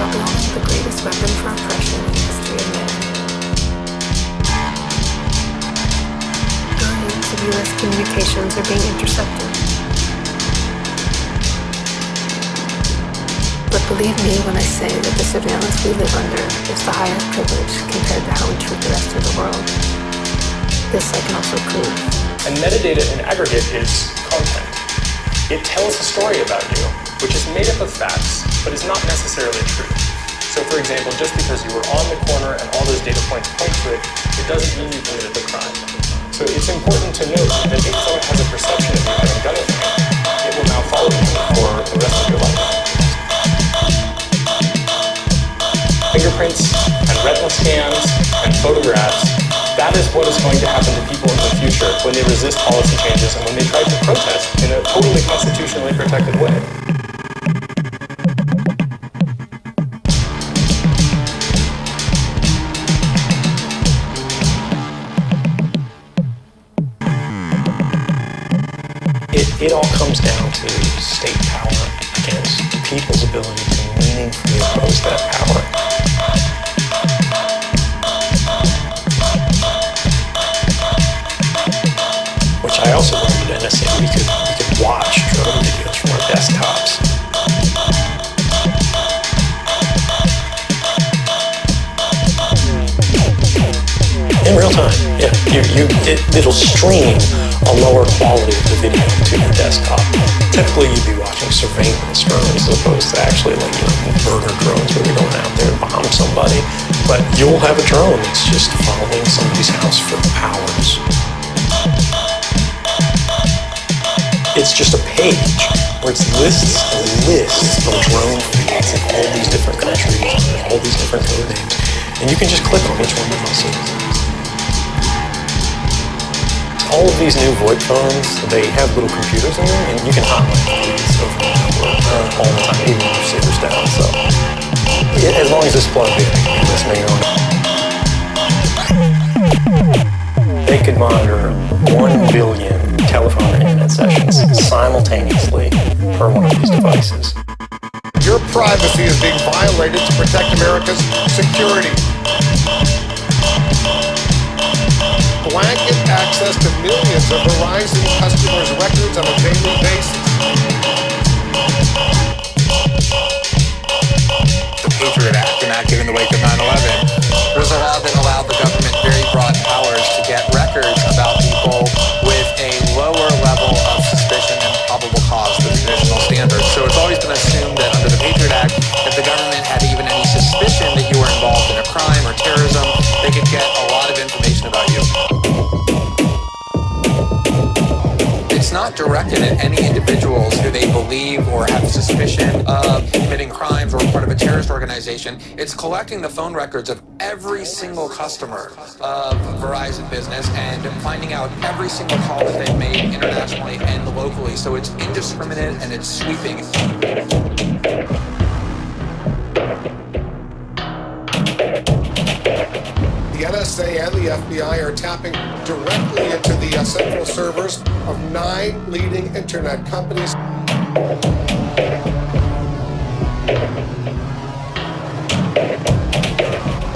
probably also the greatest weapon for oppression in the history of man. Billions of U.S. communications are being intercepted. But believe me when I say that the surveillance we live under is the higher privilege compared to how we treat the rest of the world. This I can also prove. And metadata in aggregate is content. It tells a story about you, which is made up of facts, but is not necessarily true. So for example, just because you were on the corner and all those data points point to it, it doesn't mean you committed the crime. So it's important to note that if someone has a perception of you having done a thing, it will now follow you for the rest of your life. Fingerprints and retinal scans and photographs, that is what is going to happen to people in the future when they resist policy changes and when they try to protest in a totally constitutionally protected way. It all comes down to state power against people's ability to meaningfully oppose that power. Which I also learned at NSA. We could watch drone videos from our desktops. In real time, yeah. It'll stream a lower quality of the video to your desktop. Typically, you'd be watching surveillance drones as opposed to actually burger drones where you're going out there to bomb somebody. But you'll have a drone that's just following somebody's house for hours. It's just a page where it's lists and lists of drone feeds in all these different countries and all these different code names. And you can just click on which one you want to see. All of these new VoIP phones, they have little computers in them, and you can hotline these all the time, even when your server's down. So, as long as it's plugged in, you can listen on. They could monitor 1 billion telephone and internet sessions simultaneously per one of these devices. Your privacy is being violated to protect America's security. Blanket access to millions of Verizon customers' records on a daily basis. The Patriot Act, enacted in the wake of 9/11, was a law that allowed the government very broad powers to get records about people with a lower level of suspicion and probable cause than traditional standards. So it's always been assumed that under the Patriot Act, if the government had even any suspicion that you were involved in a crime or terrorism, they could get a lot of information about you. It's not directed at any individuals who they believe or have suspicion of committing crimes or part of a terrorist organization. It's collecting the phone records of every single customer of Verizon Business and finding out every single call that they've made internationally and locally. So it's indiscriminate and it's sweeping. The NSA and the FBI are tapping directly into the central servers of 9 leading internet companies.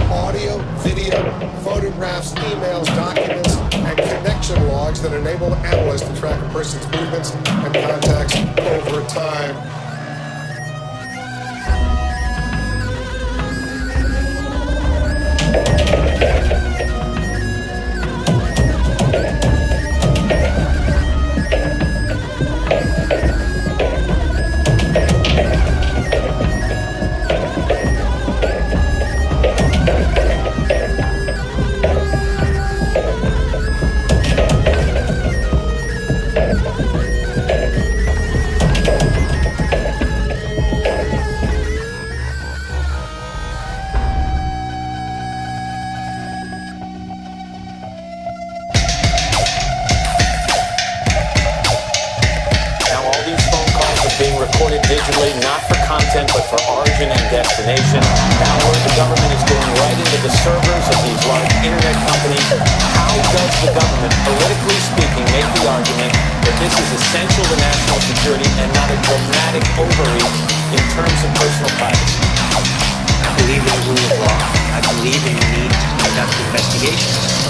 Audio, video, photographs, emails, documents, and connection logs that enable analysts to track a person's movements and contacts over time. Recorded digitally, not for content, but for origin and destination. Now the government is going right into the servers of these large internet companies. How does the government, politically speaking, make the argument that this is essential to national security and not a dramatic overreach in terms of personal privacy? believe in the rule of law. I believe in the need to conduct investigations.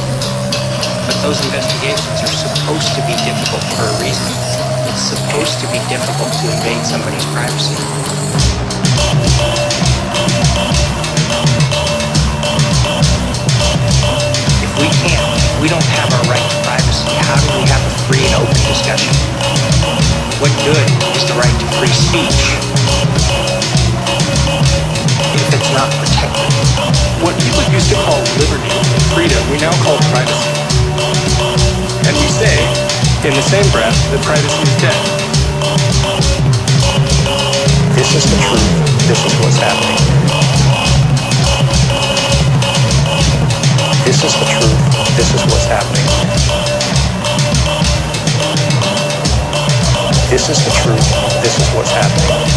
But those investigations are supposed to be difficult for a reason. It's supposed to be difficult to invade somebody's privacy. If we don't have our right to privacy, how do we have a free and open discussion? What good is the right to free speech if it's not protected? What people used to call liberty and freedom, we now call privacy. And we say, in the same breath, that privacy is dead. This is the truth. This is what's happening. This is the truth. This is what's happening. This is the truth. This is what's happening.